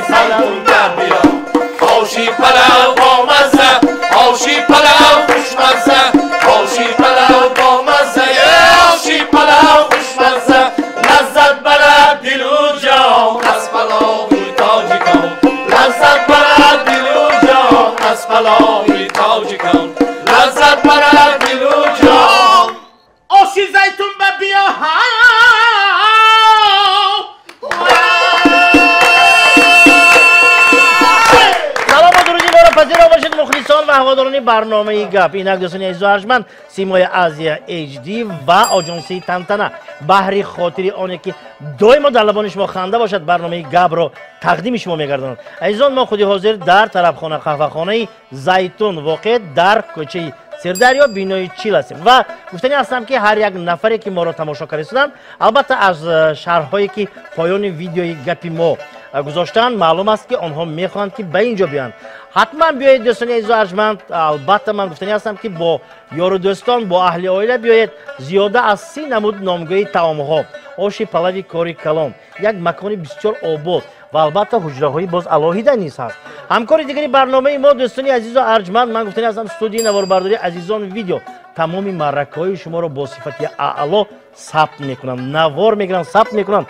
زندون در بیا آشی پلو با مزه آشی پلو خوشمزه آشی پلو با مزه آشی پلو خوشمزه لذت بره دل و جان از پلوی تاجیکان لذت بره دل و جان از پلوی تاجیکان لذت بره دل و جان آشی زیتون به بیا پذیرا باشید مخلصان و هواداران برنامه گپ. اینک دوستان عزیز و ارجمند سیمای ازیا اچ دی و آژانسی تنتنه بهر خاطر آنه که دائما در لبان شما خنده باشد برنامه گپ رو تقدیم شما میگردند. عزیزان ما خودی حاضر در طرفخانه قهوه‌خانه زیتون واقع در کوچه سردریا بینای چیل هستیم و گفتنی هستم که هر یک نفری که ما رو تماشا کردن البته از شهرهایی که پایان ویدیوی گپی ما گذاشتن معلوم است که آنها میخواهند که به اینجا بیان. حتما بیایید دوستان عزیز و ارجمند. البته من گفتنی هستم که با یار و دوستان با اهل عائله بیایید. زیاده از 30 نمود نامگوی طعام‌ها آش پلوی کاری کلان یک مکان بسیار آباد و البته حجره‌های باز علاهیده نیز هست. همکاری دیگری برنامه ما دوستان عزیز و ارجمند من گفتنی هستم استودیو نواربرداری عزیزان ویدیو تمام معرکه‌های شما را با صفت اعلا ثبت میکنن نوار میگیرن ثبت میکنن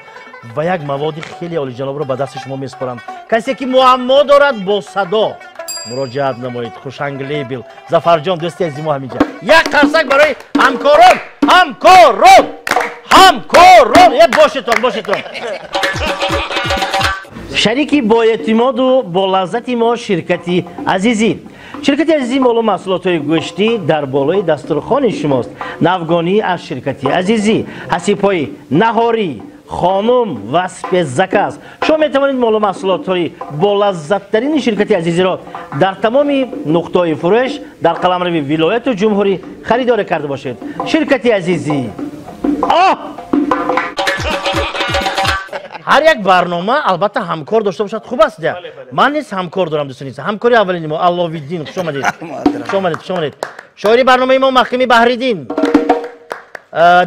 و یک مواد خیلی عالی جناب رو به دست شما میسپارم. کسی که معما دارد با صدا مراجعت نمایید. خوشنگ لیبل ظفر جان دوستی از ما همینجا یک قرصک برای همکاران باشتون شریکی با اعتماد و با لذت ما شرکتی عزیزی مال محصولات گوشتی در بالای دسترخوان شماست. نفگانی از شرکتی عزیزی حسیب‌های نهاری خانم وصف زکه است. شما میتوانید مال محصولات های با لذت ترین شرکت عزیزی را در تمام نقطه‌های فروش در قلمرو ولایت و جمهوری خریداری کرده باشید. شرکت عزیزی هر یک برنامه البته همکار داشته باشد خوب است. من نیست همکار دارم دوستان عزیز. همکاری اولین ما علاوالدین خوش آمدید. شاعری برنامه ما مخیمی بحریدین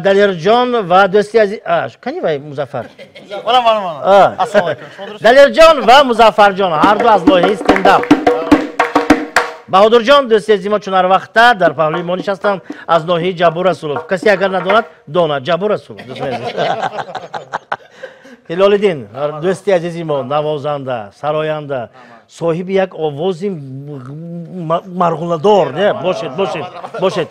دلیر جان و دوستی عزیز کنی وای مظفر دلیر جان و مظفر جان هر دو از لایحه استنداپ. بهادر جان دوستی عزیز ما چون هر وقت در پهلوی ما نشستند از ناحیه جبور رسولov. کسی اگر نداند داند جبور رسولov. دوستان عزیز هلالدین دوستی عزیز ما نوازنده سراینده صاحب یک آوازی مرغوله‌دار نه باشید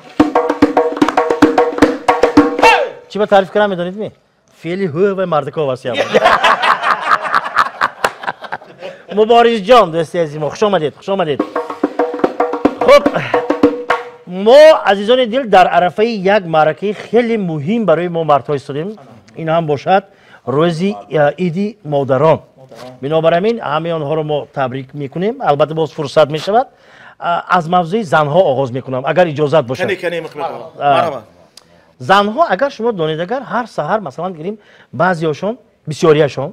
چی با تعریف کنم میدونید می؟ فعلی و مردکا واسیام مبارز جان دوستی عزیز ما خوش آمدید. خب ما عزیزان دل در عرفه یک معرکه خیلی مهم برای ما مردها ایستادیم. این هم باشد روز عید مادران. بنابراین همه آنها رو ما تبریک میکنیم. البته باز فرصت میشود از موضوع زنها آغاز میکنم اگر اجازت باشه. زنها اگر شما دانید اگر هر سحر مثلا گیریم بعضیاشون بسیاریشون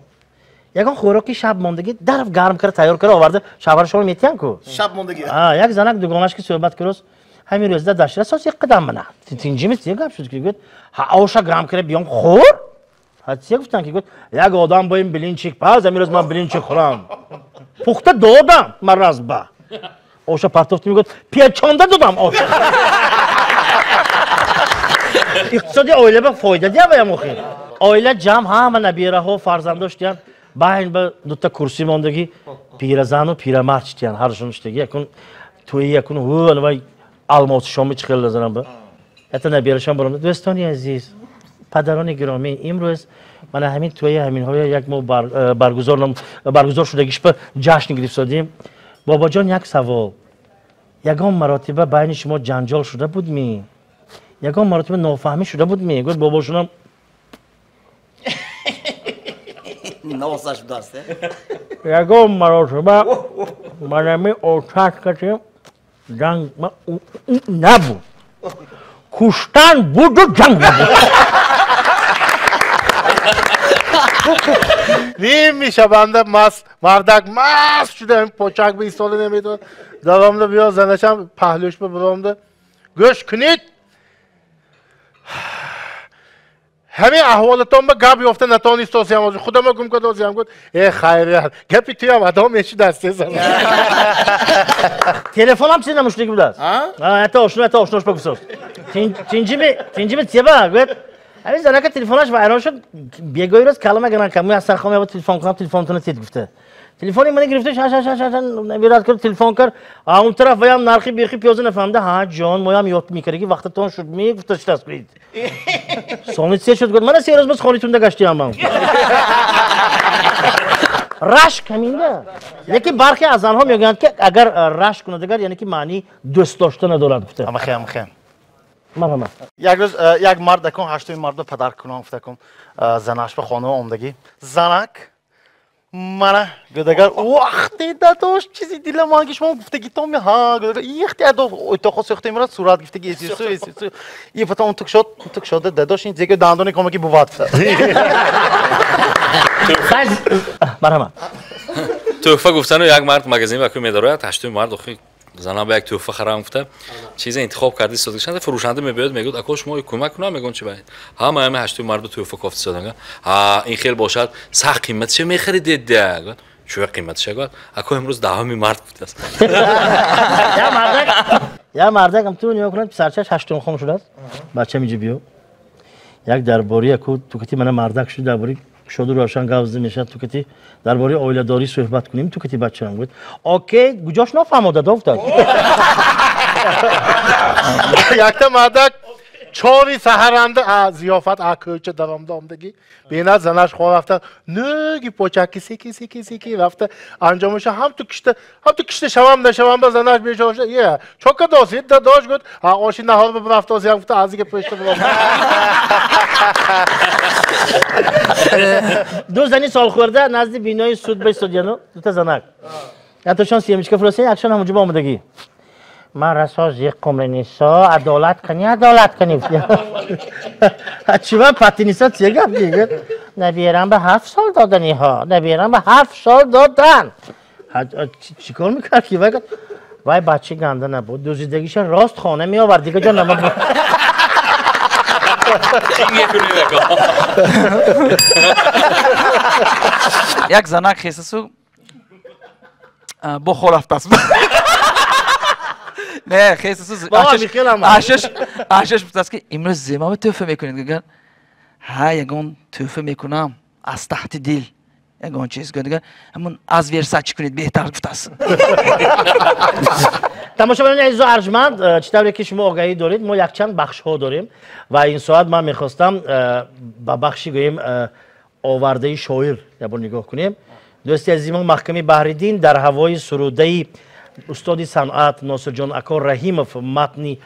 یکان خوراکی شب ماندگی درف گرم کرده تیار کرده آورده شبرشون میتین کو شب ماندگی یک زنک دوگانش که صحبت کرد همین روز داشت اساس یک قدم منه تینجی میست یک گپ شد که گفت آوشا گرم کرده بیام خور حتی گفتن که گفت یک آدم با این بلینچیک پاز همین روز من بلینچیک خورم پخته دادم مرز با آوشا پرتافت میگفت پیچانده دادم آوشا اقتصادی عائله به فایده دیگه بیام اخی عائله جمع همه نبیره ها فرزند داشتن باین به دو تا کرسی ماندگی پیرزن و پیرمرد چتیان هرشون شتگی یکون توی یکون هو ولی الماس شام چه خیلی لازم به حتی نبیرشان برام دوستانی عزیز پدران گرامی امروز من همین توی همین های یک مو برگزار شدگیش به جشن گرفتیم. بابا جان یک سوال یگان مراتبه بین شما جنجال شده بود می یگان مراتبه نافهمی شده بود می گفت بابا شونم نواسش داسته یگان مراتبه من همی اوچت کتیم جنگ نبود کشتن بود و جنگ نبود نیم میشه بنده مردک مست شده این پاچک به ایستاله نمیدون دوامده بیا زنشم پهلوش به دوامده گوش کنید همین احوالتون با گپ یافته نتونید توصیه کنید خدا مگم که توصیه کنید ای خیریت گپی توی هم آدم میشی دسته زن تلفن هم چیزی نموشتی بود است حتی آشناش بگوسوس تینجی می تیه با گوید همین زنه که تلفنش ویران شد بیگوی روز کلمه گران کمی از سرخوام تلفن کنم تلفنتون تید گفته تلفنی منی گرفته شش نمیراد کرد تلفن کرد اون طرف ویم نرخی بیخی پیازه نفهمده ها جان مویم یاد میکردی وقت تون شد میگفت چه کنید سومیت سه شد گفت من 3 روز بس خونیتون داشتی ام رشک همینه یکی برخی از آنها میگن که اگر رشک کنندگار یعنی که معنی دوست داشتن ندارد گفته اما خیر مرحبا یک روز یک مرد دکن هشتوی مرد پدر کنم گفته کن زنش به خانه اومدگی زنک منه گدگر وقتی داداش چیزی دل مانگیش ما گفته گیتام ها گدگر اختیار دو تو خود سختی میرد صورت گفته گی سو یه فتا اون تک شد داداش این دیگه دندون کمه کی بواد مرحبا تحفه گفتن یک مرد مغازین وکیل میداره هشتوی مرد خیلی زنها به یک تحفه خرم گفته چیز انتخاب کردی صدقشنده فروشنده میاد میگه اکوش ما کمک کنم میگن چی باید ها ما هشتوی مرد تحفه کافت صدقه ها این خیلی باشد سخت قیمت چه میخرید ده چه قیمتش گفت اکو امروز دهمی مرد بود است یا مردک هم تو نیا کنند سرچش هشتم خام شده است بچه میجی بیو یک درباره اکو تو کتی من مردک شد درباره شده روشن گاوزده میشه تو کتی درباره اویله داری صحبت کنیم تو کتی بچه هم بود اوکی گوجاش نفهموده دافتاد یک تا مردک چاری سهرنده زیافت آکوچه درام دامدگی بیند زنش خواه رفته نگی پوچکی سیکی رفته انجامش هم تو کشته شوام به زنش بیشتر یه چوکه داشت داشت گفت آشی نهار به رفته آزی هم گفته ازی که پشت برام دو زنی سال خورده نزدی بینای سود به استودیانو دو تا زنک یا تو شانس یه میشکه فلسطین اکشن همونجا با آمدگی من رساز یک قمر نیسا عدالت کنی چی من پتی نیسا چیه گفت دیگه نبیرم به 7 سال دادنی ها نبیرم به 7 سال دادن چی کار میکرد که وای بچه گنده نبود دوزیدگیش راست خانه می آورد دیگه جا نمید یک زنک خیسسو با خلافت است نه خیسسو آشش بودست که امروز زیما به توفه میکنید گگن ها یگان توفه میکنم از تحت دل یگان چیز گگن همون از ویر سچ کنید بهتر بودست تماشاگران عزیز و ارجمند چطوری که شما آگاهی دارید ما یک چند بخش ها داریم و این ساعت من میخواستم با بخشی گوییم آورده شاعر یا نگاه کنیم دوستی عزیز ما محکمه بحریدین در هوای سروده استاد صنعت ناصر جان اکا رحیمов متنی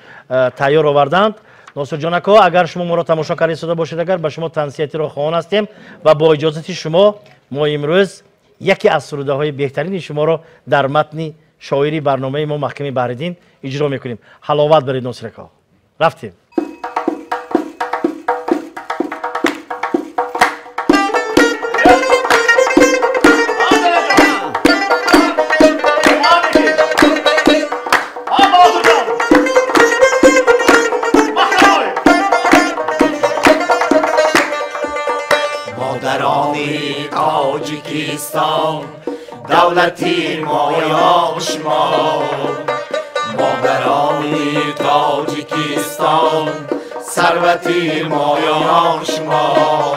تیار آوردند ناصر جان اکا اگر شما ما را تماشا کردید صدا باشید اگر به شما تنصیحاتی را خواهان هستیم و با اجازه شما ما امروز یکی از سروده های بهترین شما را در متن شاعری برنامه ما محکمه بحریدین اجرا میکنیم حلاوت برید ناصر اکا رفتیم تاجیکستان دولتی مایاش ما مادرانی تاجیکستان ثروتی مایاش ما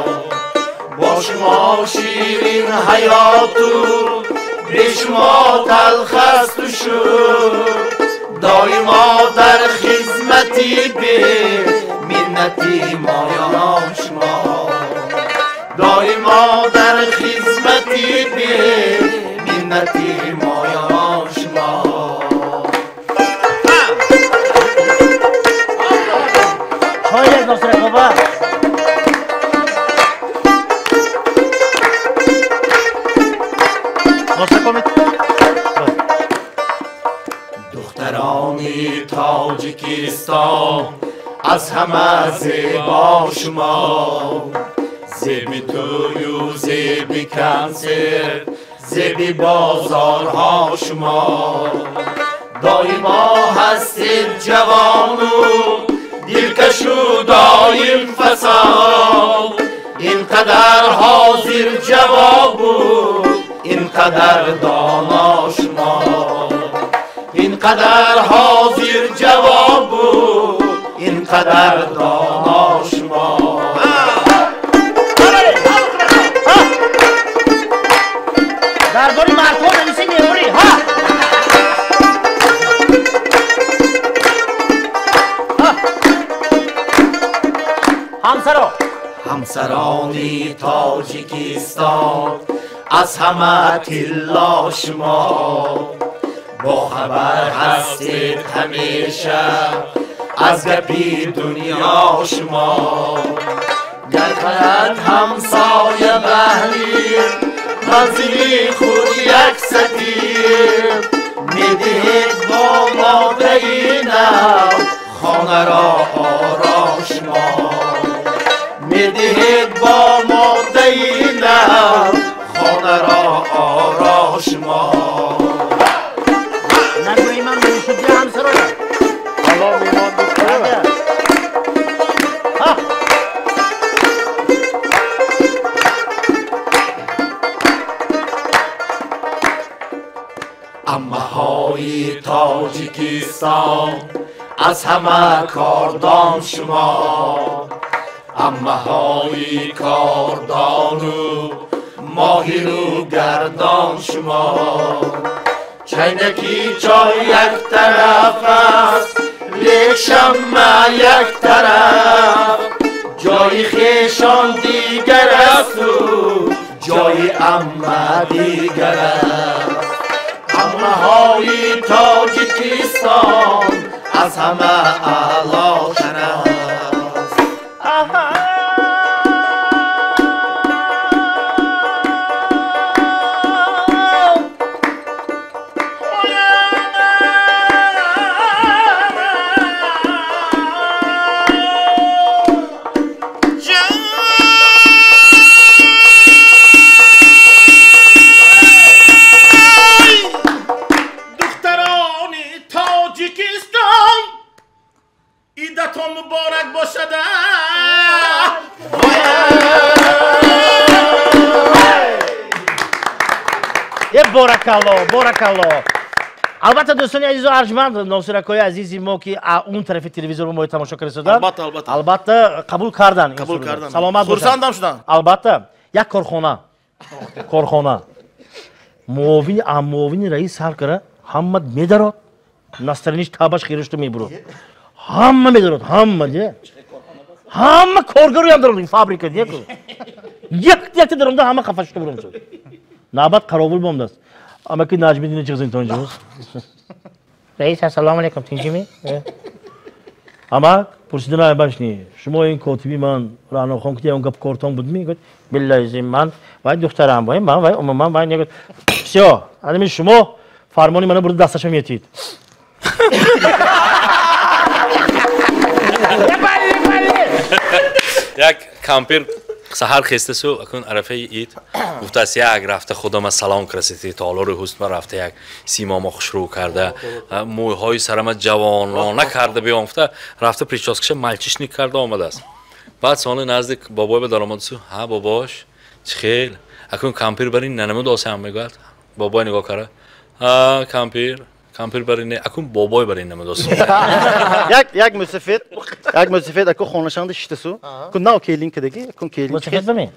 با شما شیرین حیاتو به شما تلخ است و شد دایما در خدمتی به منتی مایاش ما دایما در خدمتی به منتی مایاش ما های ناصر اکا دخترانی تاجیکستان از همه زیبا شما زیبی توی و زیبی کنسر زیبی بازارها شما دایما هستید جوانو دلکشو دایم فساد اینقدر حاضر جواب بود اینقدر دانا شما اینقدر حاضر جواب بود اینقدر دانا شما درباره مردها نمیسی میمونی ها همسرا همسرانی تاجیکستان از همه تلا شما با خبر هستید همیشه از گپی دنیا شما گر خلد همسایه بحری منزلی خود یک ستیر میدهید با مادری نو خانه را آرام شما میدهید با مادری نو خانه را آرام شما نگوی من میشدی همسرا حالا میمان دکتر امه های تاجیکستان از همه کاردان شما امه های کاردان و ماهر و گردان شما چینکی چای یک طرف است لیک شمع یک طرف جای خیشان دیگر است و جای امه دیگر است امه های تاجیکستان از همه اعلاتر است ایدتون مبارک باشد بارکالله البته دوستان عزیز و ارجمند ناصرکای عزیزی ما که اون طرف تلویزیون رو ما تماشا کردن البته قبول کردن سلامت باشن خرسندم شدن البته یک کارخانه معاون رئیس هر کاره همه میدارد نسترنیش تابش خیرشتو میبرد همه میدارد همه کارگری هم دارد این فابریکه یک دارم همه خفشتو برم شد نباید قرابل بام دست اما که نجمی دینه چیزین تو اینجا رئیس السلام علیکم تینجیمی اما پرسیدن های باشنی شما این کاتبی من رانا خان که اون گپ کارتون بود میگه بالله زین من و دخترم بایم من و من باید نگه بسیار ادمی شما فرمانی منو برد دستشو میتید یک کامپیر سحر خسته سو اکن عرفه اید گفته است یک رفته خدا ما سلام کرسیتی تالار حسن رفته یک سیما ما خوشرو کرده موهای سرم جوانانه کرده بیامفته رفته پریچاسکش ملچیش کرده آمده است بعد سوال نزدیک بابای به درآمد سو ها باباش چه خیل اکن کامپیر برین ننمو داسه هم میگوید بابای نگاه کرده ها کامپیر برین اکن بابای برین نمو داسه یک مسافت اکو خونشان داشته سو کن ناو کلین کدگی کن کلین مسافت بمی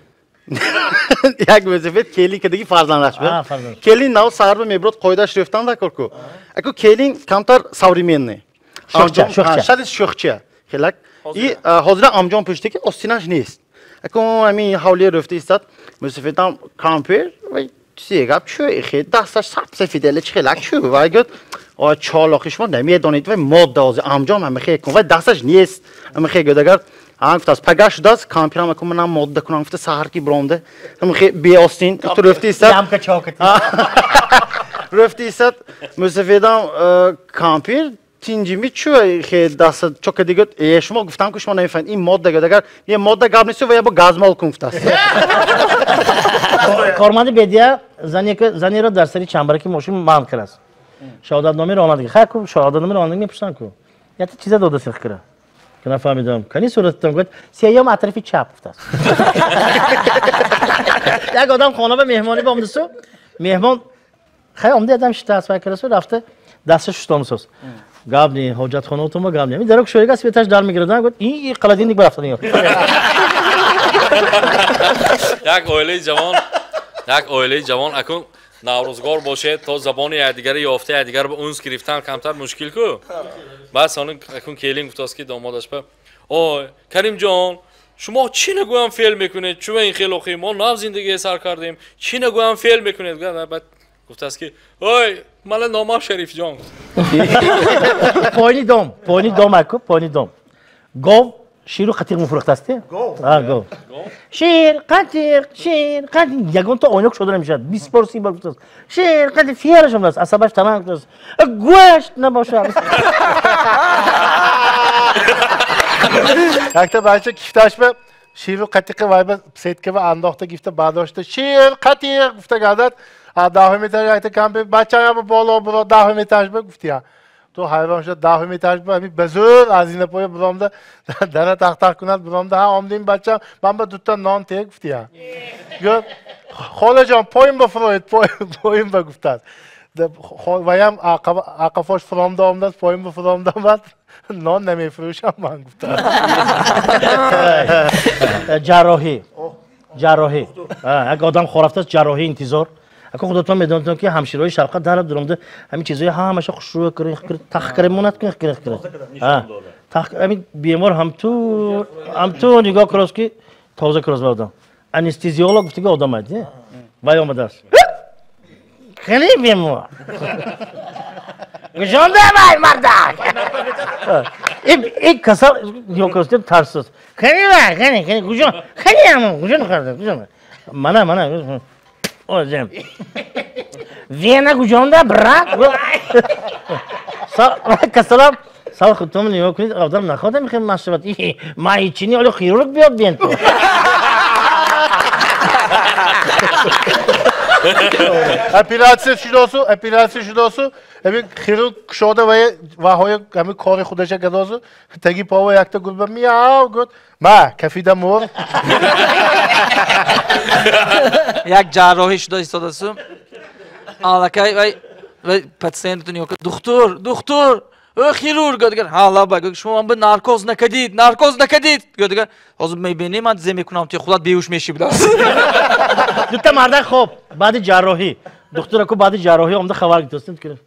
یک مسافت کلین کدگی فرزندش بود کلین ناو سر به میبرد قایدش رفتن دکار کو اکو کلین کمتر современный شاید شوخچه خلاک ای حاضر امجان پشتی که استینش نیست اکو همین حوالی رفته است مسافتم کامپیر و سیگاب چه خیلی دستش سفیدله چه خلاک چه و گفت آ چالاخش ما نمیدونید و ماده از امجام هم خیلی کن و دستش نیست هم خیلی گداگر هم گفت از پگاش دست کامپیرم اکو منم ماده کنم گفت سحر کی برونده هم خیلی بی استین تو رفتی است جام چاکتی رفتی است مسافتم کامپیر تینجیمی چه خیلی دست چوک دیگه شما گفتم که شما نمیفهمید این ماده گداگر یه ماده گرم نیست و یا با گازمال کنفت است کارمند بدیا زنی را در سری چنبره که ماشین مان کرد شهادت نامه رانندگی خیر کو شهادت نامه رانندگی میپرسن کو یا چیزا داده سخ کرد که نفهمیدم کنی صورتتون گفت سیام اطرافی چپ است یک آدم خانه به مهمانی با آمده سو مهمان خیلی آمده ادم شده است و کرسو رفته دستش شستام سوز گابنی حجت خانه اتون با گابنی می درک شویگا سویتش در میگردن گفت این قلادین دیگه رفتن یک اویله جوان اکن نوروزگار باشه تا زبان یکدیگر یافته یکدیگر به اونس گرفتن کمتر مشکل کو بس اون اکن کلینگ گفت که دامادش به اوه کریم جان شما چی نگویم فعل میکنید چون این خیلی خوبه ما نو زندگی سر کردیم چی نگویم فعل میکنید بعد گفت است که اوه من نام شریف جان پایینی دام اکو پایینی دام گاو شیر و قطیق مفروخته است گاو شیر قطیق یگان تا آینک شده نمیشه 20 بار 30 بار گفت است شیر قطیق فیرش هم است عصبش تمام گفت است گوشت نباشه یک تا بچه کیفتش به شیر و قطیق وای به سید که به انداخته گفته برداشته شیر قطیق گفته گردد 10 متر یک تا کم بچه هم بالا برو 10 مترش به گفتی تو حیوان شد 10 مترش به همین بزرگ از این پای برامده در تخت کند برامده ها آمدیم بچه من به دوتا نان تیگ گفتی گفت خاله جان پایم بفروید پایم بگفته ویم عقفاش فرامده آمده پایم بفرامده آمد نان نمیفروشم من گفتم جراحی یک آدم خورفته است جراحی انتظار اگه خودتون میدونید که همشیرهای شرقت در درآمده همین چیزای همش خوشرو کنه تخکر مونت کنه همین بیمار هم تو نگاه کراس که تازه کراس بودم انستیزیولوگ گفته که آدم است وای آمده است خیلی بیمار گشانده وای مردک این کسا نگاه کراس ترس است خیلی گوشان خیلی همون گوشان خورده منه اوزم وینا گوجانده برات کسلام سال خودتون نگاه کنید آدم نخواهد میخوام مشروبات ما هیچی نی ولی خیرورگ بیاد بین تو اپیلاسی شداسو همین خیرورگ شده و های همین کار خودش کرداسو تگی پاو یک تا گل میاو گفت ما کفیده مور یک جراحی شده ایستادسو آلکای و پاتسیانت نگاه کرد دکتر خیرورگ دیگر حالا بگو شما به نارکوز نکدید دیگر حاضر میبینی من زمین کنم توی خودت بیهوش میشی بدار دوتا مردک خوب بعد جراحی دکتر کو بعد جراحی آمده خبر گرفتن که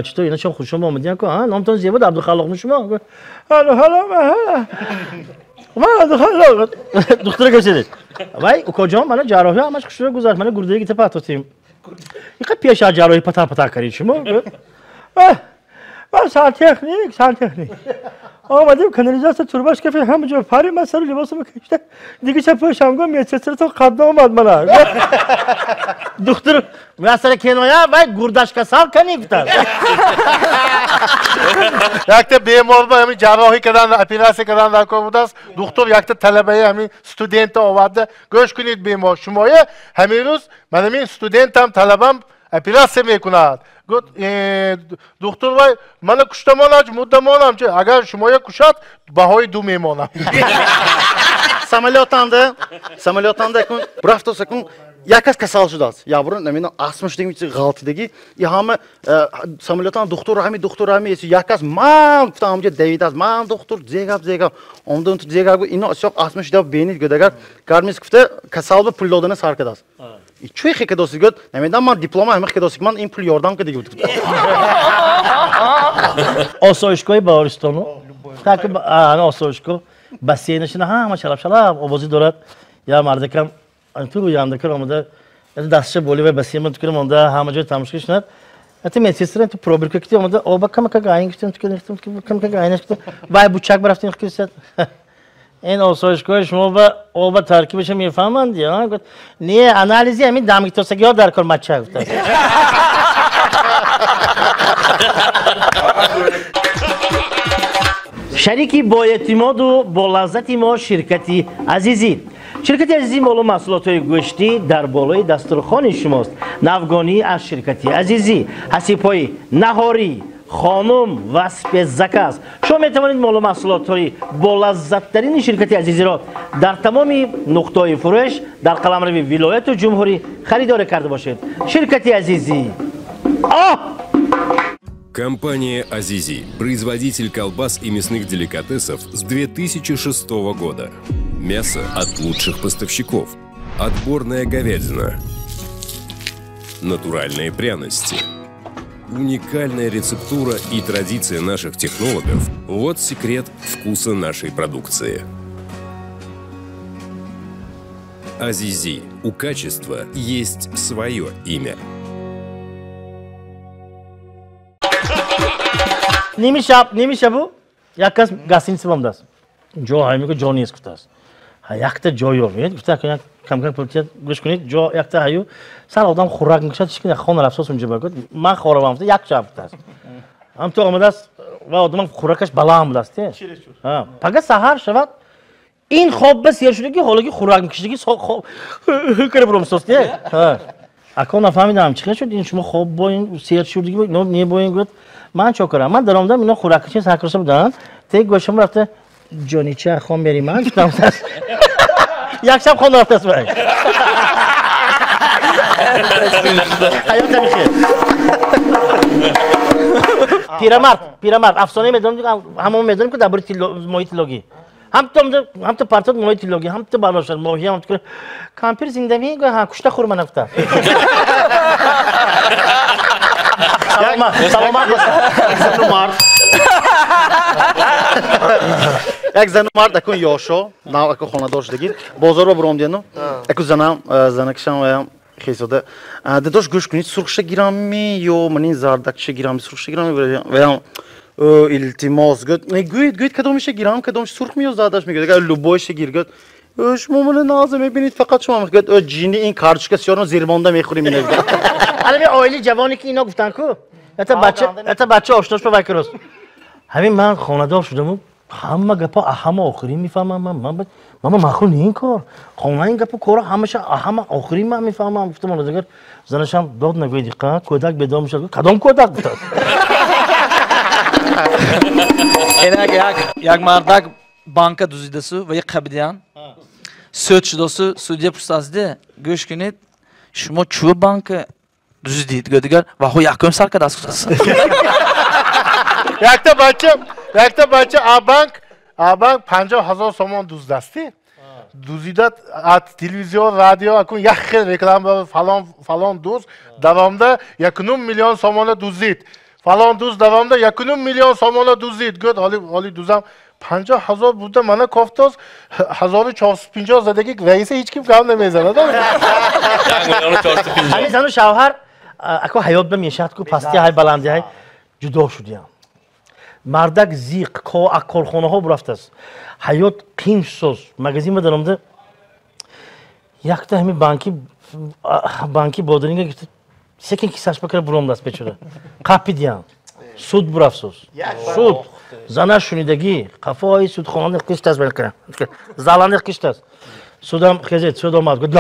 چطور اینا چون خوشم آمدین که نامتون زیبا عبدالخالق شما من دکتر کشیدید وای کجا من جراحی همش خوشو گذاشت من گردگی ته پاتوتیم یک پیش جراحی پتا کردید شما سال تکنیک آمدیم کانالیزاسیون تورباش که همونجا پاری من سر لباسم کشیدم دیگه چه پوشم گم میچستر قد اومد من دکتر مثلا کنایه وای گردش کسال کنی گفتن یک تا بیمار با همین جراحی کردن اپیلاسی کردن در کار بوده است دکتر یک تا طلبه همین استودنت آورده گوش کنید بیمار شما همین روز من همین استودنتم طلبم اپیلاسی میکند گفت دکتر وای من کشتمانم مدمانم چه اگر شما یک کشد بهای 2 میمانم самолетанда кун брафто сакун якас касал шудас ябрун намина 60 дигми галтидеги и ҳама самолетан доктор ҳами еси якас ман гуфтам ҷа девидас ман доктор зегап ондон ту зегап ино асёқ 60 дав бенид гудагар гармис гуфта касал ба пул додана сар кадас и чӯ хекадоси гуд намидан ман диплома ҳама хекадоси ман ин пул ёрдам кадиги буд осоишгоҳи баҳористону так осоишгоҳ бассейнашина ҳама шалаб овозӣ дорад я мардакам ту яндакар омада дастша боли ва бассейн ман тукарам омада ҳама ҷои тамошо шунад ати медсестра ту пробирка кити омада оба камака гайин гуфтам камака гайинаш гуфтам вай бучак барафтин хикисат این آسایشگاه شما و آب ترکیبش میفهمند یا نه آنالیزی همین دامگیتوسگی ها در کار مچه گفتن شریکی با اعتماد و با لذت ما شرکتی عزیزی مال محصولات گوشتی در بالای دسترخوان شماست نوگانی از شرکتی عزیزی حسیب‌های نهاری خانم و سپززاک شما میتوانید مال و محصولات با لذت‌ترین شرکت عزیزی را در تمام نقطه‌های فروش در قلمرو ولایت جمهوری خریداری کرده باشید. شرکت عزیزی. Компания «Азизи» – производитель колбас и мясных деликатесов с 2006 года. Мясо от лучших поставщиков. Отборная говядина. Натуральные пряности. Уникальная рецептура и традиция наших технологов – вот секрет вкуса нашей продукции. «Азизи» – у качества есть свое имя. نیمی شب یک کس گاسین سوم دست جو هایی که جو نیست گفته است یک تا جایی رو گفته که کم کم پلیس گوش کنید جو یک تا هایو سال آدم خوراک میکشد چیکار خون رفسوس اونجا بگید من خوردم گفته یک شب گفته است هم تو آمده است و آدم خوراکش بالا هم بود است ها پگه سحر شود این خواب بس یه شده که حالا که خوراک میکشید که خواب کاری برام سوسته ها اکو نفهمیدم چیکار شد این شما خواب با این سیر شدی که نه با این گفت من چوکرم من درام دارم اینا خوراکچی سرکرسه بودن تا یک گوشم رفته جونی چه خون بری من گفتم یک شب خون رفته است برای حیات بخیر پیرمرد افسانه میدونم همون میدونم که درباره محیط لوگی هم تو پرتات محیط لوگی هم تو بالاشر ماهی هم تو کامپیر زنده میگه ها کشته خور من گفتم سلامت یک زن مرد اکو یاشو نه اکو خانه‌دار شدگی بازار رو برام دیدم اکو زنکشم و خیزاده داداش گوش کنید سرخش گیرامی یا منین زردکش گیرامی سرخش گیرامی و التماس گوید کدومش گیرام کدومش سرخ میو زادش میگه اگر لوبوش گیرگد شما من نازم میبینید فقط شما میگید جینی این کارچکه سیارو زیرمانده میخوریم اینو الان آیلی جوانی که اینا گفتن کو حتی بچه آشناش با وکروس همین من خانه‌دار شدم همه گپا همه آخری میفهمم من مخلون این کار خانه این گپا کارا همه آخری من میفهمم گفتم من دیگر زنشم داد نگویی دقیقا کودک بیدار میشه کدام کودک بود یک مردک بانک دوزیده سو و یک قبیدیان سوت شده سو سودیه پرسازده گوش کنید شما چوب بانک دوزیدید گفتگر و هو یکم سال که دست کردست یک تا بچه آبانک 50,000 سومان دوزدستی دوزیدت از تلویزیون رادیو اکن یک خیلی رکلام فلان دوز دوامده 1.5 میلیون سومان دوزید فلان دوز دوامده 1.5 میلیون سومان دوزید گفت حالی دوزم 50,000 بوده من کافتاز 1450 زدگی رئیس هیچ کیم کام نمیزنه همین زن و شوهر اکو حیات بمیشد که پستی های بلندی های جدا شدیم مردک زیق که اکارخانه ها برفته است حیات قیمش سوز مگزین بدارمده یک تا همین بانکی بادرینگه گفته سکن کیسش بکره برام دست بچوره قپی دیان سود برفت سوز سود زنش شنیدگی قفای سود خانه قشت است بلکه زالانه قشت است سودم خیزید سود آمد گفت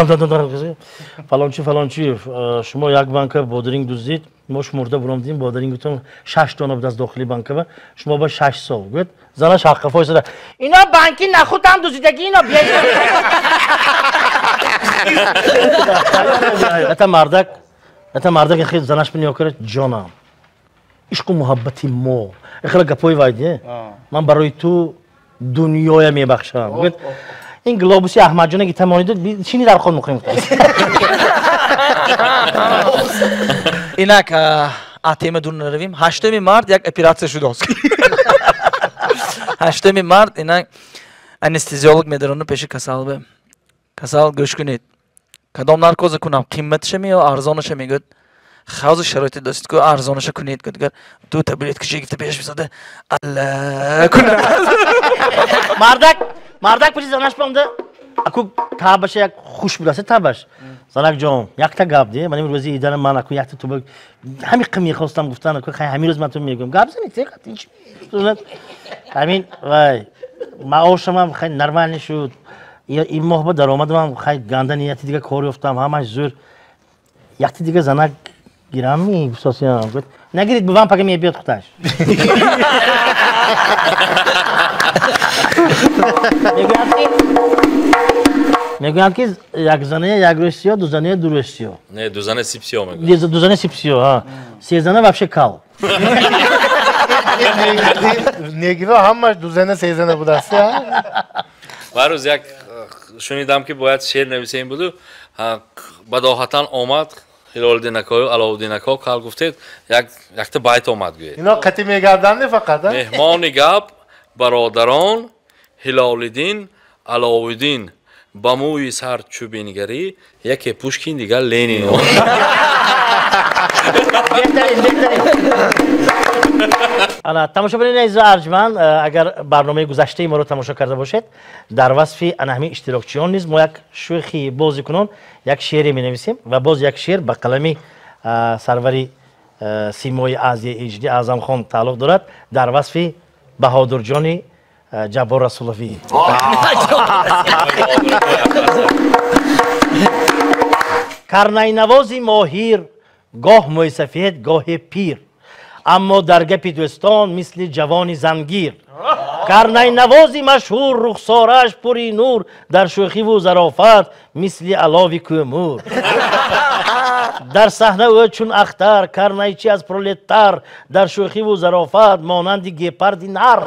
فلان چی شما یک بانک بادرینگ دوزید ما شمرده برام دیدیم بادرینگتون 6 دانه بود از داخلی بانک و شما با 6 سال گفت زنش حق قفای سود اینا بانکی نخود هم دوزیدگی اینا بیاید حتی مردک خیلی زنش بنیا کرد جانم عشق و محبتی ما خیلی گپای وایدیه من برای تو دنیای میبخشم این گلوبوسی احمد جونه که تمانید چینی در خود میخوریم اینک آتیم دور نرویم 8 مارد یک اپراتسیا شده است 8 مارد اینک انستزیولوگ میدارونه پیش کسال گوش کنید کدام نارکوز کنم قیمتش میو ارزانش میگه خواهد شرایطی داشتید که ارزانش کنید که دو تبلیت کشی گفته پیش میزده الله کنه مردک پشت زنش بامده اکو تابش یک خوش بوداسته تابش زنک جام یک تا گاب دیه من این روزی ایدان من اکو یک تا تو همین قمی خواستم گفتن اکو خیلی همین روز من تو میگم گاب زنی تیکت اینچ همین وای معاشم هم خیلی نرمال شد این ماه با درآمدم هم خیلی گنده نیتی دیگه کاری افتم همش زور یک دیگه زنک گیرامی سوسیان گفت نگیرید بوام پاکه میاد خودش میگویند که یک زنه یک روسیا دو زنه دو روسیا نه دو زنه سیپسیو میگن دو زنه سیپسیو ها سه زنه вообще کال نگیرا همش دو زنه سه زنه بود است هر روز یک شنیدم که باید شعر نویسیم بود بداهتاً آمد هلالدین اکا و علاءالدین اکا کال گفتید یک تا بیت آمد گوید اینا قطعی میگردن فقط مهمان گپ برادران هلالدین علاءالدین با موی سر چوبینگری یکی پوشکین دیگر لنین انا تماشا کنید عزیز ارجمند اگر برنامه گذشته ما رو تماشا کرده باشید در وصف انهمی اشتراکچیان نیز ما یک شوخی بازیکنان یک شعری می نویسیم و باز یک شعر به قلم سروری سیمای آزیا ایچ دی اعظم خان تعلق دارد در وصف بهادر جان جبار رسولوی کرنای نوازی ماهیر گاه موی سفید گاه پیر اما در گپ دوستان مثل جوانی زنگیر کرنای نوازی مشهور رخسارش پری نور در شوخی و ظرافت مثل علاوی کومور در صحنه او چون اختر کرنای چی از پرولتر در شوخی و ظرافت مانند گپردی نر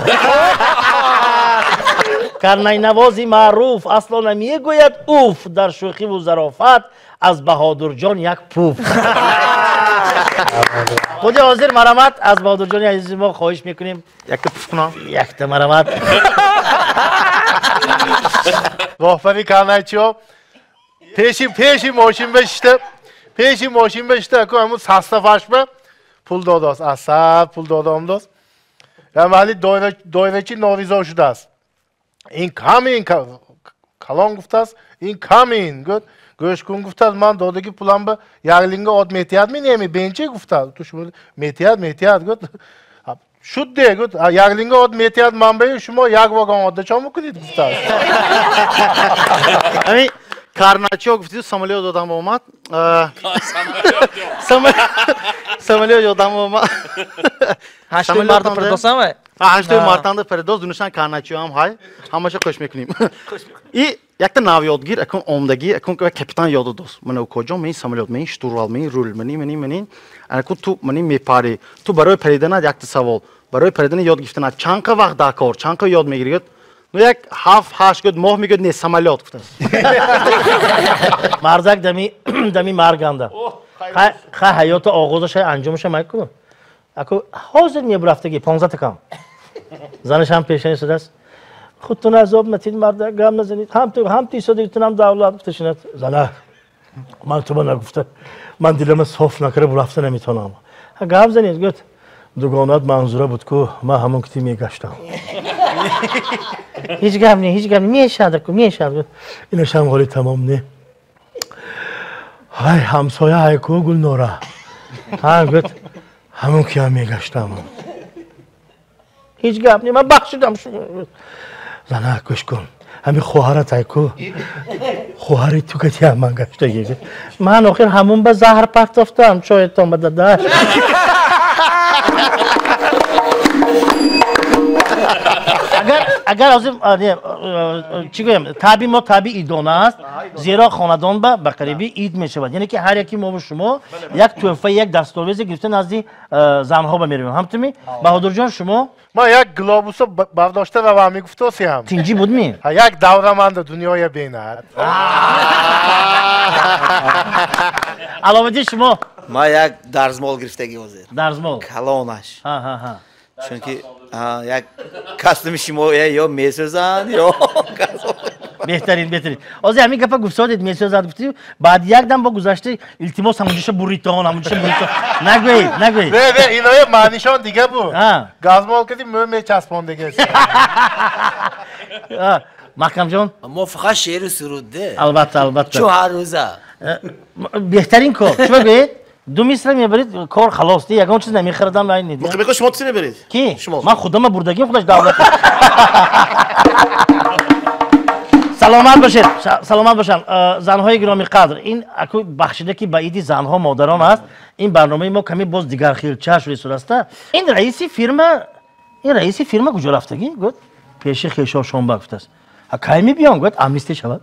کرنای نوازی معروف اصلا نمیگوید اوف در شوخی و ظرافت از بهادر جان یک پوف خود حاضر مرحمت از بهادر جان عزیز ما خواهش میکنیم یک تا پوف کنم یک تا مرحمت راهبری کارنایچیو پیشی ماشین بشته که همون سسته فرش به پول داده است اصلا پول داده هم داست ولی دایره چی ناریزا شده است این کامین کلان گفته است این کامین گوش کن گفته است من دادگی پولم به یغلینگ آد میتیاد می نیمی بینچه گفته است تو شما میتیاد گفت شد ده گفت یغلینگ آد میتیاد من به شما یک واگان آده چا میکنید گفته است همین کارناچیو گفتید سامالیو دادم با اومد سامالیو یادم اومد هشتوی مرد پردوسم های هشتوی مردان پردوس دونشان کارناچیو هم های همش خوش میکنیم ای یک تا ناو یادگیر اکن عمدگی اکن که کپیتان یادو دوست من کجا من سامالیو من شتورال من رول من اکن تو من میپاری تو برای پریدن یک تا سوال برای پریدن یاد گرفتن چند وقت دکار چند یاد میگیرید نو یک 7-8 ماه میگه نه سامالیات گفته مرزک دمی مرگنده خه حیات آغازش انجامش میکنه اكو حاضر میه برفتگی 15 تکم زنش هم پیشنی شده است خودتون عذاب متید مرد گام نزنید هم تیسو دیتونم دولت بتشنید زنه من تو من نگفته من دلم صاف نکره برفته نمیتونم گام زنید گفت دوگانات منظوره بود که من همون کتی میگشتم هیچ گام میشد اینش هم حالی تمام نه های همسایه های کو گل نوره ها گفت همون که هم میگشتم هیچ گپ نی من بخشیدم شما زنه گوش کن همین خواهرت ایکو خواهری تو کتی هم من گشته من آخر همون به زهر پرتافتم شایدتان به دادش اگر آزم چی گویم تابی ما تابی ایدانه است زیرا خاندان به قریبی اید می شود یعنی که هر یکی ما و شما یک تحفه یک دستاویز گرفته نزدی زنها بمیریم همتمی بهادر جان شما ما یک گلابوس برداشته و همی گفته سی هم تینجی بود می یک دورمند دنیای بینهد علاوه شما ما یک درزمال گرفتگی وزیر درزمال کلانش ها چون که یک کاستوم شما یا میسوزن یا بهترین از همین گپا گفتید میسوزن گفتی بعد یک دم با گذشته التماس همونجوش بوریتون نگوید نه اینا یه معنیشان دیگه بود گازمال کردی میچسبوندگی محکم جان ما فقط شعر سروده البته چو هر روزه بهترین کار چه بگید دو میسر میبرید کار خلاص دی یگان چیز نمیخردم و این نیست مخبر شما چی برید کی من خودم بردگیم خودش دعوت سلامت باشید سلامت باشن زنهای گرامی قدر این اکو بخشیده که به ایدی زنها مادران است این برنامه ما کمی باز دیگر خیلچه شده سرسته این رئیسی فرما کجا رفتگی گفت پیش خیشا شنبه گفت است کی می بیام گفت امنیستی شود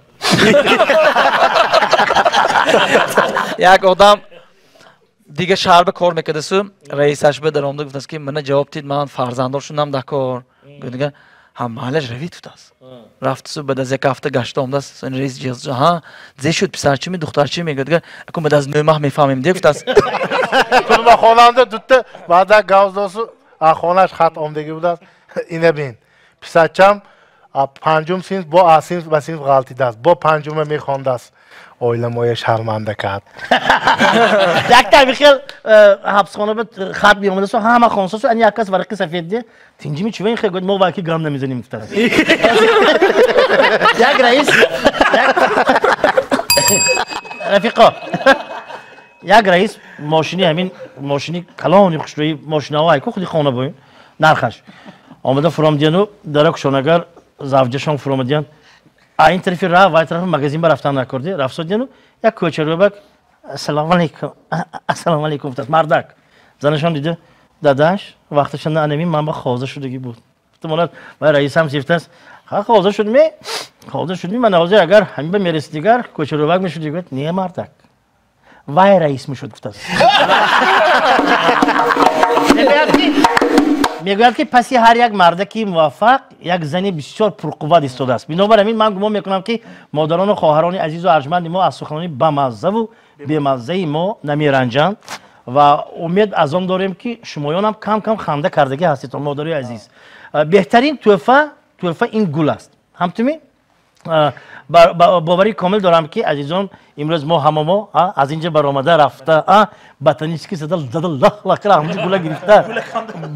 یک آدم دیگه شهر به کار میکرده سو رئیسش به درآمده گفت است که من جواب دید من فرزندار شدم در کار گفت هم محلش روید بود است رفت سو بعد از یک هفته گشت آمده است رئیس جیز ها زی شد پسر چی می دختر چی میگه دیگه اكو بعد از 9 ماه میفهمیم دیگه گفت است تو با خوننده دوته بعد گاوزداسو خونش خط آمدگی بود است اینه بین پسرچم پنجم سینف با اسینف با سینف غلطی دست با پنجم میخوانده است اویلمای شرمنده کرد یک تاریخی حبسخانه به خط بیامده سو همه خونسا سو ان یک کس ورقی سفید دی تینجی می چوین خیلی گفت ما واقعی گرام نمیزنیم گفت یک رئیس رفیقا یک رئیس ماشینی همین ماشینی کلانی خوشروی ماشینه های کو خودی خانه باید نرخش آمده فرام دیانو داره کشانگر زوجشان فرام دیان این طرفی راه وای طرف مغازین بر رفتن نکردی رفت دیانو یک کوچه رو بک السلام علیکم گفت مردک زنشان دیده داداش وقتش نه انمی من با خوازه شدگی بود احتمالاً وای رئیس هم سیفت است خوازه شد می من نوازه اگر همین به میرس دیگر کوچه رو بک میشد گفت نه مردک وای رئیس میشد گفت است میگوید که پسی هر یک مردکی موفق یک زنی بسیار پرقوت ایستاده است بنابراین من گمان میکنم که مادران و خواهران عزیز و ارجمند ما از سخنانی بامزه و بی‌مزه ما نمیرنجند و امید از آن داریم که شمایان هم کم کم خنده کردگی هستید مادرای عزیز بهترین تحفه این گل است همچنین باوری کامل دارم که عزیزان امروز ما همه از اینجا برآمده رفته بطنیش که زدل لخ لخ کرده همونجا گله گرفته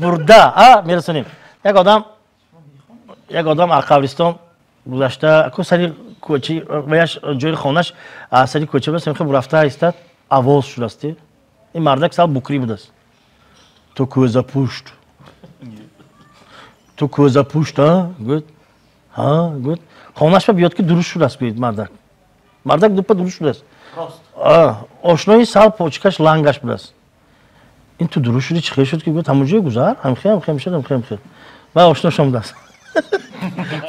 برده میرسونیم یک آدم از قبرستان گذشته که سری کوچی ویش جای خانش سری کوچه بس میخوام رفته ایستاد آواز شد است این مردک سال بکری بود است تو کوزه پوشت گفت خانش به بیاد که دروش شده است بید مردک دوپا دروش شده است آشنایی سال پوچکش لنگش بود است این تو دروش شدی چی خیلی شد که گفت همونجای گذار هم خیلی و آشنا شما است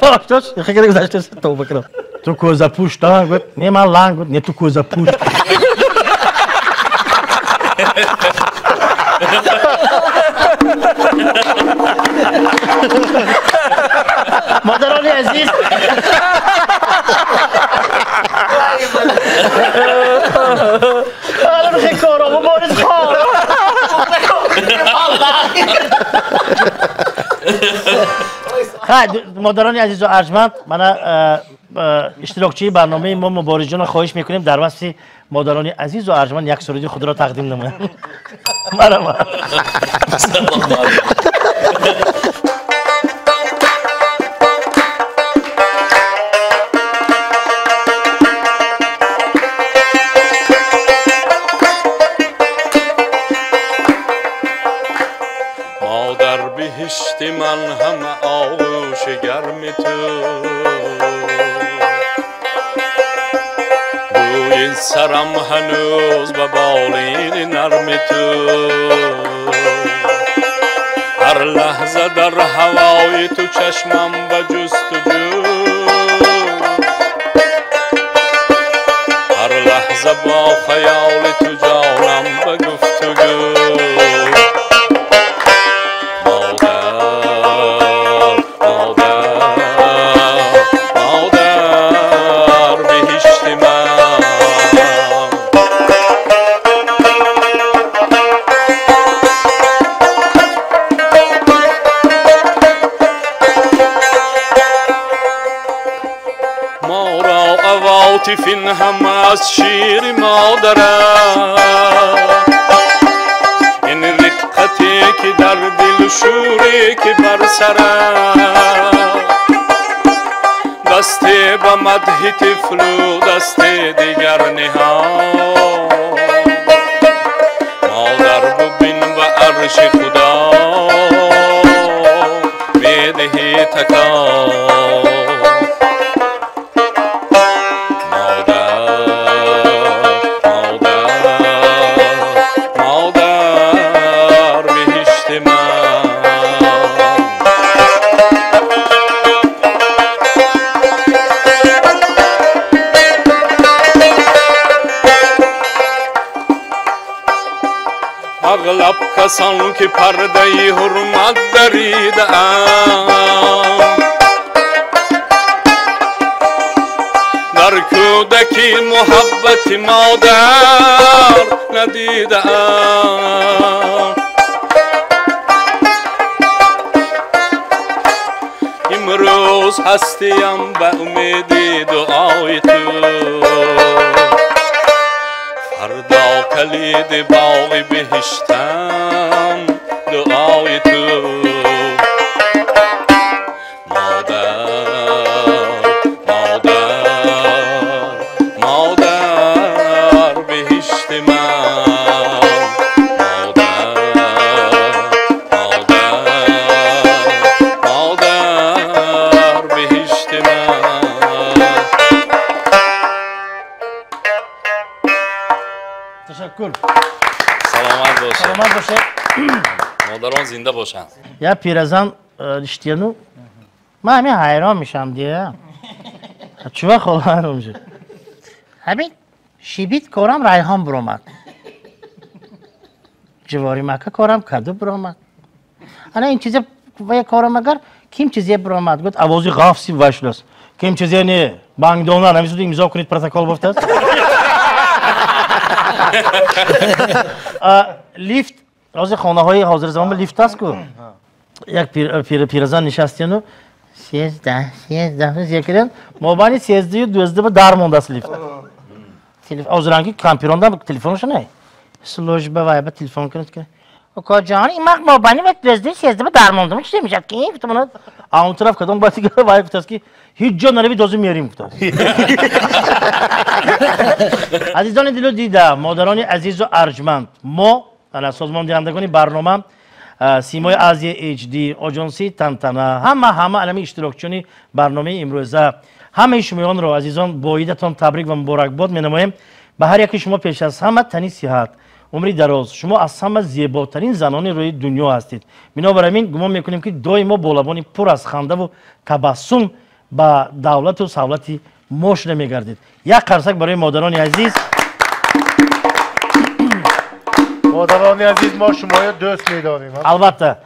آشناش خیلی گذشته است توبه کنم تو کوزه پوشت گفت نه من لنگ گفت نه تو کوزه پوشت مادران عزیز الان خیلی کارامو بارز خواه مادران عزیز و ارجمند من اشتراکچی برنامه ما مبارزان خواهش میکنیم در وصف مادران عزیز و ارجمند یک سرودی خود را تقدیم نمایند مرحبا بهشت من همه آغوش گرم تو روی سرم هنوز به بالین نرم تو هر لحظه در هوای تو چشمم به جستجو هر لحظه با خیال تو جانم به گفتگو عاطفین هم از شیر مادرم این رقتی که در دل شوری که بر سرم دست به مدح طفل و دست دیگر نهاد مادر ببین به عرش خدا میدهی تکان کسان که پرده حرمت دریده‌اند در کودکی محبت مادر ندیده‌اند امروز هستیم به امید دعای تو فردا کلید باغ بهشتم دعای تو مادر بهشت من مادر بهشت من تشکر سلامت باشه سلامت باشه مادران زنده باشند یا پیرزن رشتیانو من همین حیران میشم دیگه چه وقت حالا میشه همین شیبیت کارم ریحان برآمد جواری مکه کارم کدو برآمد انا این چیزا و کارم اگر کیم چیزی برآمد گفت اوازی غافسی واشلس کیم چیزی نه بانک دونر نمیسود امضا کنید پروتکل گفت است لیفت از خانه های حاضر زمان لیفت است کو یک پیرزن نشستین و 13 کردن موبایل 13 و 12 در مونده است لیفت از رنگی کامپیروندا تلفنش نه سلوج به وای به تلفن کنید که اوکا جان این مق موبایل و 12 13 در مونده چی میشه کی تو اون طرف کدوم باتی که وای گفت که هیچ جا نروی دوزی میاریم گفت عزیزان دلو دیده مادران عزیز و ارجمند ما در سازمان دهندگان برنامه سیمای آزیا اچ دی آژانسی تنتنا همه علمی اشتراکچی برنامه امروزه همه شمایان رو عزیزان با عیدتان تبریک و مبارکباد می‌نمایم به هر یک شما پیش از همه تنی صحت عمری دراز شما از همه زیباترین زنان روی دنیا هستید بنابراین گمان میکنیم که دائما با لبانی پر از خنده و تبسم با دولت و سهولت ماش نمیگردید یک قرصک برای مادران عزیز مادران عزیز ما شما را دوست می‌داریم البته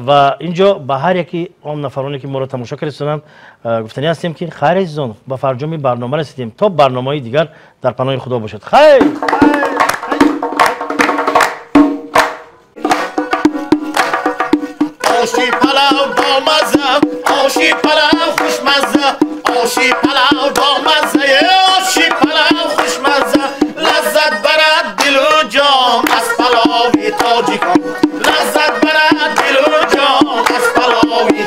و اینجا به هر یکی اون نفرانی که ما را تماشا کردن گفتنی هستیم که خیر عزیزان با فرجام برنامه رسیدیم تا برنامه‌های دیگر در پناه خدا باشد خیر آشی پلاو با مزه آشی پلاو خوشمزه آشی پلاو با مزه آشی پلاو خوشمزه لذت برد دل و جان از پلاوی تاجیکان لذت برد دل و جان از پلاوی